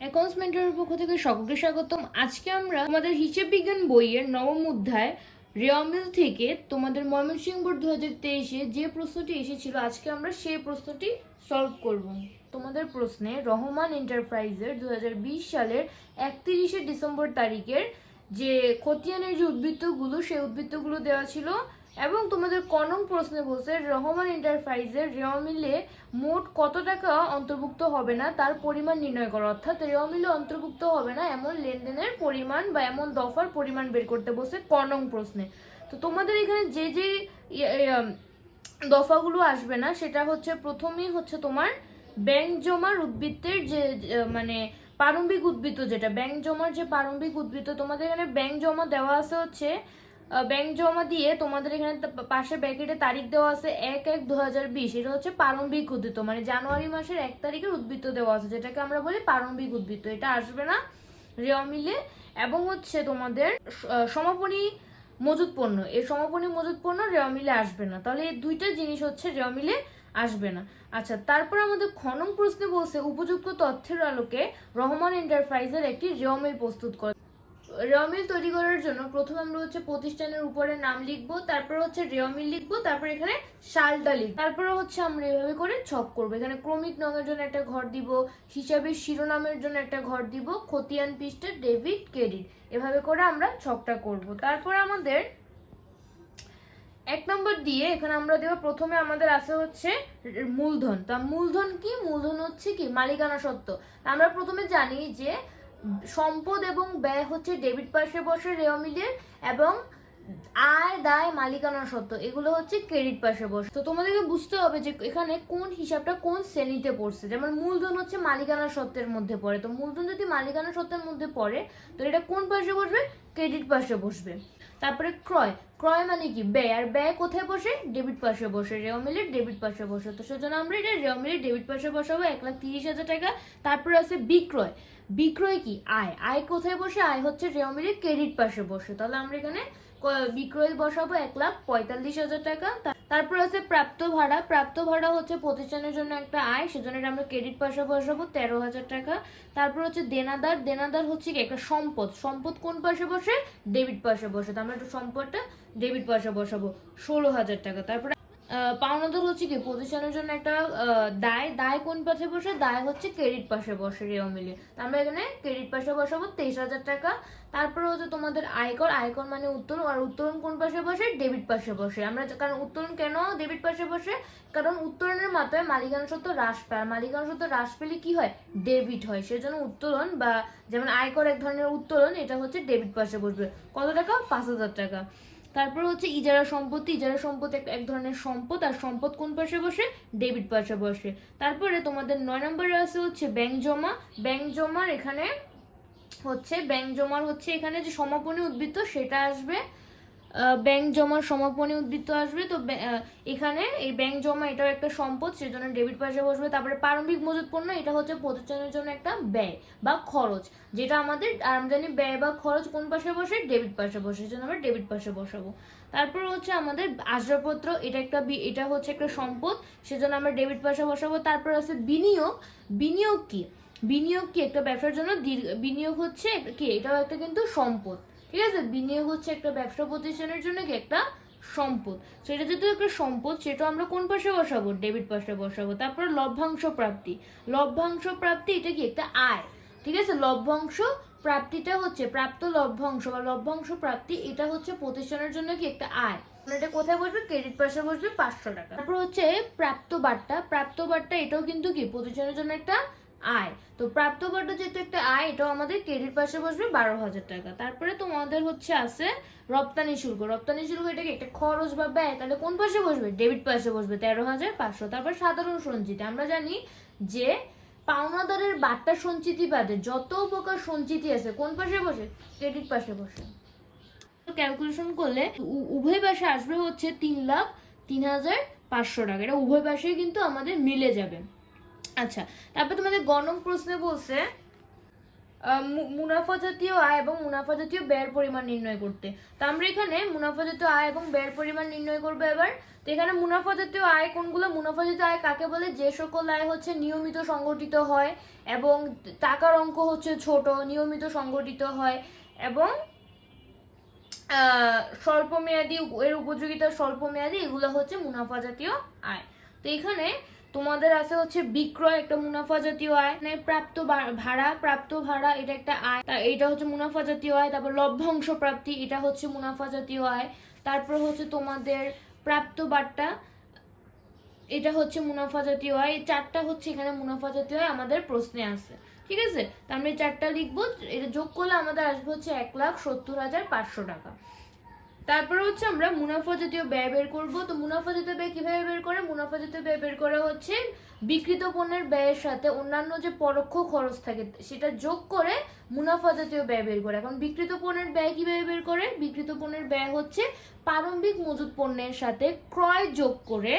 অ্যাকাউন্টসমেন্টের পক্ষ থেকে সকলকে স্বাগতম। আজকে আমরা তোমাদের হিসেব বিজ্ঞান বইয়ের নবম অধ্যায় রেওয়ামিল থেকে তোমাদের ময়মনসিংহ বোর্ড 2023-এ যে প্রশ্নটি এসেছিল, আজকে আমরা সেই প্রশ্নটি সলভ করব। তোমাদের প্রশ্নে রহমান এন্টারপ্রাইজের 2020 সালের 31শে ডিসেম্বর তারিখের যে খতিয়ানের যে উদ্বৃত্তগুলো, সেই উদ্বৃত্তগুলো দেওয়া ছিল এবং তোমাদের ক নং প্রশ্নে বলছে রহমান এন্টারপ্রাইজের রেওয়ামিলে মোট কত টাকা অন্তর্ভুক্ত হবে না তার পরিমাণ নির্ণয় করো। অর্থাৎ রেওয়ামিলে অন্তর্ভুক্ত হবে না এমন লেনদেনের পরিমাণ বা এমন দফার পরিমাণ বের করতে বলছে ক নং প্রশ্নে। তো তোমাদের এখানে যে যে দফাগুলো আসবে না সেটা হচ্ছে, প্রথমেই হচ্ছে তোমার ব্যাংক জমার উদ্বৃত্তের যে মানে প্রারম্ভিক উদ্বৃত্ত, যেটা ব্যাংক জমার যে প্রারম্ভিক উদ্বৃত্ত, তোমাদের এখানে ব্যাংক জমা দেওয়া আছে হচ্ছে ব্যাংক জমা দিয়ে তোমাদের এখানে পাশে ব্র্যাকেটে তারিখ দেওয়া আছে 1/1/2020। এটা হচ্ছে প্রারম্ভিক উদ্বৃত্ত, মানে জানুয়ারি মাসের 1 তারিখের উদ্বৃত্ত দেওয়া আছে, যেটাকে আমরা বলি প্রারম্ভিক উদ্বৃত্ত। এটা আসবে না রেওয়ামিলে। এবং হচ্ছে তোমাদের সমাপনী মজুত পণ্য, এই সমাপনী মজুত পণ্য রেওয়ামিলে আসবে না। তাহলে এই দুইটা জিনিস হচ্ছে রেওয়ামিলে আসবে না। আচ্ছা, তারপর আমাদের খ নং প্রশ্নে বলছে উপযুক্ত তথ্যের আলোকে রহমান এন্টারপ্রাইজের একটি রেওয়ামিল প্রস্তুত করে। রেওয়ামিল তৈরি করার জন্য প্রথমে আমরা হচ্ছে প্রতিষ্ঠানের উপরে নাম লিখবো, তারপর হচ্ছে রেওয়ামিল লিখবো, তারপর এখানে সালটা লিখবো, তারপরে হচ্ছে আমরা এভাবে করে ছক করবো। এখানে ক্রমিক নঙের জন্য একটা ঘর দিব, হিসাবের শিরোনামের জন্য একটা ঘর দিব, খতিয়ান পৃষ্ঠা ডেবিট ক্রেডিট, এভাবে করে আমরা ছকটা করব। তারপর আমাদের 1 নম্বর দিয়ে এখানে আমরা দেব, প্রথমে আমাদের আছে হচ্ছে মূলধন। তা মূলধন কি? মূলধন হচ্ছে কি মালিকানা সত্ত্ব। আমরা প্রথমে জানি যে সম্পদ এবং ব্যয় হচ্ছে ডেবিট পাশে বসে রেওয়ামিলের, এবং আয় দায় মালিকানা সত্ত্ব এগুলো হচ্ছে ক্রেডিট পাশে বসে। তো তোমাদেরকে বুঝতে হবে যে এখানে কোন হিসাবটা কোন শ্রেণীতে পড়ছে। যেমন মূলধন হচ্ছে মালিকানা সত্ত্বের মধ্যে পড়ে, তো মূলধন যদি মালিকানা সত্ত্বের মধ্যে পড়ে তো এটা কোন পাশে বসবে? ক্রেডিট পাশে বসবে। তারপরে ক্রয়, ক্রয় মানে কি ব্যয়, আর ব্যয় কোথায় বসে? ডেবিট পাশে বসে, রেওয়ামিলের ডেবিট পাশে বসে। তো সেজন্য আমরা এটা রেওয়ামিলের ডেবিট পাশে বসাবো 1,30,000 টাকা। তারপরে আছে বিক্রয়, বিক্রয় কি আয়, আয় কোথায় বসে? আয় হচ্ছে রেওয়ামিলের ক্রেডিট পাশে বসে, তাহলে আমরা এখানে বিক্রয় বসাবো 1,45,000 টাকা। তারপর আছে প্রাপ্ত ভাড়া, প্রাপ্ত ভাড়া হচ্ছে প্রতিষ্ঠানের জন্য একটা আয়, সেজন্য আমরা ক্রেডিট পাশে বসাবো 13,000 টাকা। তারপর হচ্ছে দেনাদার, দেনাদার হচ্ছে কি একটা সম্পদ, সম্পদ কোন পাশে বসে? ডেবিট পাশে বসে, তো আমরা একটু সম্পদটা ডেবিট পাশে বসাবো 16,000 টাকা। তারপরে পাওনাদার হচ্ছে কি প্রতিষ্ঠানের জন্য একটা দায়, দায় কোন পাশে বসে? দায় হচ্ছে ক্রেডিট পাশে বসে রেওয়ামিলে, আমরা এখানে ক্রেডিট পাশে বসাবো 23,000 টাকা। তারপরে হচ্ছে তোমাদের আয়কর, আয়কর মানে উত্তোলন, আর উত্তোলন কোন পাশে বসে? ডেবিট পাশে বসে। আমরা কারণ উত্তোলন কেন ডেবিট পাশে বসে? কারণ উত্তোলনের মাত্রায় মালিকানা সত্ত্ব হ্রাস পায়, মালিকানা সত্ত্ব হ্রাস পেলে কি হয়? ডেবিট হয়, সেজন্য উত্তোলন বা যেমন আয়কর এক ধরনের উত্তোলন, এটা হচ্ছে ডেবিট পাশে বসবে। কত টাকা? 5,000 টাকা। তারপর হচ্ছে ইজারা সম্পত্তি, ইজারা সম্পত্তি এক ধরনের সম্পদ, আর সম্পদ কোন পাশে বসে? ডেবিট পাশে বসে। তারপরে তোমাদের 9 নম্বরে আছে হচ্ছে ব্যাংক জমা, ব্যাংক জমার এখানে হচ্ছে ব্যাংক জমার হচ্ছে এখানে যে সমাপনী উদ্বৃত্ত সেটা আসবে, ব্যাংক জমার সমাপনী উদ্বৃত্ত আসবে। তো এখানে এই ব্যাংক জমা এটাও একটা সম্পদ, সেজন্য ডেবিট পাশে বসবে। তারপরে প্রারম্ভিক মজুত পণ্য, এটা হচ্ছে প্রতিষ্ঠানের জন্য একটা ব্যয় বা খরচ, যেটা আমাদের আমদানি ব্যয় বা খরচ কোন পাশে বসে? ডেবিট পাশে বসে, সেজন্য আমরা ডেবিট পাশে বসাবো। তারপর হচ্ছে আমাদের আসবাবপত্র, এটা একটা এটা হচ্ছে একটা সম্পদ, সেজন্য আমরা ডেবিট পাশে বসাবো। তারপর আছে বিনিয়োগ, বিনিয়োগ কি? বিনিয়োগ কি একটা ব্যবসার জন্য বিনিয়োগ হচ্ছে কি এটাও একটা কিন্তু সম্পদ, ঠিক আছে? বিনিয়োগ হচ্ছে একটা ব্যবসা প্রতিষ্ঠানের জন্য কি একটা সম্পদ, সেটা যেহেতু একটা সম্পদ সেটা আমরা কোন পাশে বসাবো? ডেবিট পাশে বসাবো। তারপর লভ্যাংশ প্রাপ্তি, লভ্যাংশ প্রাপ্তি এটা কি একটা আয়, ঠিক আছে? লভ্যাংশ প্রাপ্তিটা হচ্ছে প্রাপ্ত লভ্যাংশ বা লভ্যাংশ প্রাপ্তি, এটা হচ্ছে প্রতিষ্ঠানের জন্য কি একটা আয়, এটা কোথায় বসবে? ক্রেডিট পাশে বসবে 500 টাকা। তারপর হচ্ছে প্রাপ্ত বার্তা, প্রাপ্ত বার্তা এটাও কিন্তু কি প্রতিষ্ঠানের জন্য একটা আয়, তো প্রাপ্ত বার্তা যেহেতু একটা আয় এটাও আমাদের ক্রেডিট পাশে বসবে 12,000 টাকা। তারপরে তোমাদের হচ্ছে আছে রপ্তানি শুল্ক, রপ্তানি শুল্ক এটাকে একটা খরচ বা ব্যয়, তাহলে কোন পাশে বসবে? ডেবিট পাশে বসবে 13,500। তারপর সাধারণ সঞ্চিতি, আমরা জানি যে পাওনাদারের বার্তা সঞ্চিতি বাদে যত প্রকার সঞ্চিতি আছে কোন পাশে বসে? ক্রেডিট পাশে বসে। ক্যালকুলেশন করলে উভয় পাশে আসবে হচ্ছে 3,03,500 টাকা, এটা উভয় পাশেই কিন্তু আমাদের মিলে যাবে। আচ্ছা, তারপর তোমাদের গণং প্রশ্নে বলছে মুনাফা জাতীয় আয় এবং মুনাফা জাতীয় ব্যয়ের পরিমাণ নির্ণয় করতে। তো আমরা এখানে মুনাফা জাতীয় আয় এবং ব্যয়ের পরিমাণ নির্ণয় করবো এবার। তো এখানে মুনাফা জাতীয় আয় কোনগুলো? মুনাফা জাতীয় আয় কাকে বলে? যে সকল আয় হচ্ছে নিয়মিত সংগঠিত হয় এবং টাকার অঙ্ক হচ্ছে ছোট, নিয়মিত সংগঠিত হয় এবং স্বল্পমেয়াদী, এর উপযোগিতা স্বল্পমেয়াদী, এগুলো হচ্ছে মুনাফা জাতীয় আয়। তো এখানে তোমাদের আছে হচ্ছে বিক্রয়, একটা মুনাফা জাতীয় আয়। মানে প্রাপ্ত ভাড়া এটা একটা আয়, এটা হচ্ছে মুনাফা জাতীয় আয়। তারপর লভ্যাংশ প্রাপ্তি, এটা হচ্ছে মুনাফা জাতীয় আয়। তারপর হচ্ছে তোমাদের প্রাপ্ত বাট্টা, এটা হচ্ছে মুনাফা জাতীয় আয়। এই চারটা হচ্ছে এখানে মুনাফা জাতীয় আয় আমাদের প্রশ্নে আছে, ঠিক আছে? তো আমরা এই চারটা লিখবো, এটা যোগ করলে আমাদের আসবে হচ্ছে 1,70,500 টাকা। তারপরে হচ্ছে আমরা মুনাফা জাতীয় ব্যয় বের করব। তো মুনাফা জাতীয় ব্যয় কিভাবে বের করে? মুনাফা জাতীয় ব্যয় বের করা হচ্ছে বিক্রিত পণ্যের ব্যয়ের সাথে অন্যান্য যে পরোক্ষ খরচ থাকে সেটা যোগ করে মুনাফা জাতীয় ব্যয় বের করে। এখন বিক্রিত পণ্যের ব্যয় কিভাবে বের করে? বিক্রিত পণ্যের ব্যয় হচ্ছে প্রারম্ভিক মজুত পণ্যের সাথে ক্রয় যোগ করে,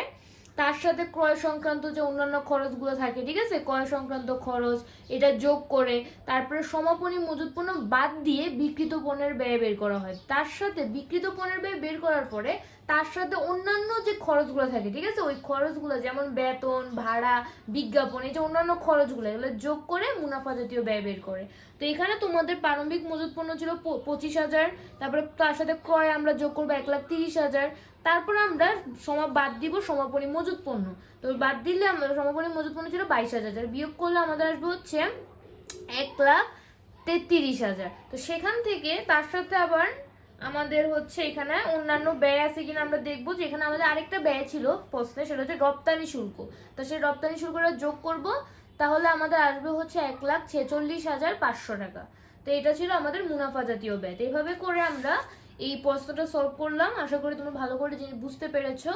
তার সাথে ক্রয় সংক্রান্ত যে অন্যান্য খরচগুলো থাকে, ঠিক আছে, ক্রয় সংক্রান্ত খরচ এটা যোগ করে তারপরে সমাপনী মজুত পণ্য বাদ দিয়ে বিক্রিত পণ্যের ব্যয় বের করা হয়। তার সাথে বিক্রিত পণ্যের ব্যয় বের করার পরে তার সাথে অন্যান্য যে খরচগুলো থাকে, ঠিক আছে, ওই খরচগুলো যেমন বেতন, ভাড়া, বিজ্ঞাপন, এই যে অন্যান্য খরচগুলো, এগুলো যোগ করে মুনাফা জাতীয় ব্যয় বের করে। তো এখানে তোমাদের প্রারম্ভিক মজুত পণ্য ছিল 25,000, তারপরে তার সাথে ক্রয় আমরা যোগ করবো 1,30,000, তারপর আমরা বাদ দিব সমাপনী মজুত পণ্য। তো বাদ দিলে আমরা সমাপনী মজুত পণ্য ছিল 22,000, বিয়োগ করলে আমাদের আসবে হচ্ছে 1,33,000। তো সেখান থেকে তার সাথে আবার আমাদের হচ্ছে এখানে অন্যান্য ব্যয় আছে কিনা আমরা দেখবো। যে এখানে আমাদের আরেকটা ব্যয় ছিল প্রশ্নে, সেটা হচ্ছে রপ্তানি শুল্ক। তো সেই রপ্তানি শুল্কটা যোগ করব, তাহলে আমাদের আসবে হচ্ছে 1,46,500 টাকা। তো এটা ছিল আমাদের মুনাফা জাতীয় ব্যয়। তো এইভাবে করে আমরা এই প্রশ্নটা সলভ করলাম। আশা করি তুমি ভালো করে বুঝতে পেরেছো।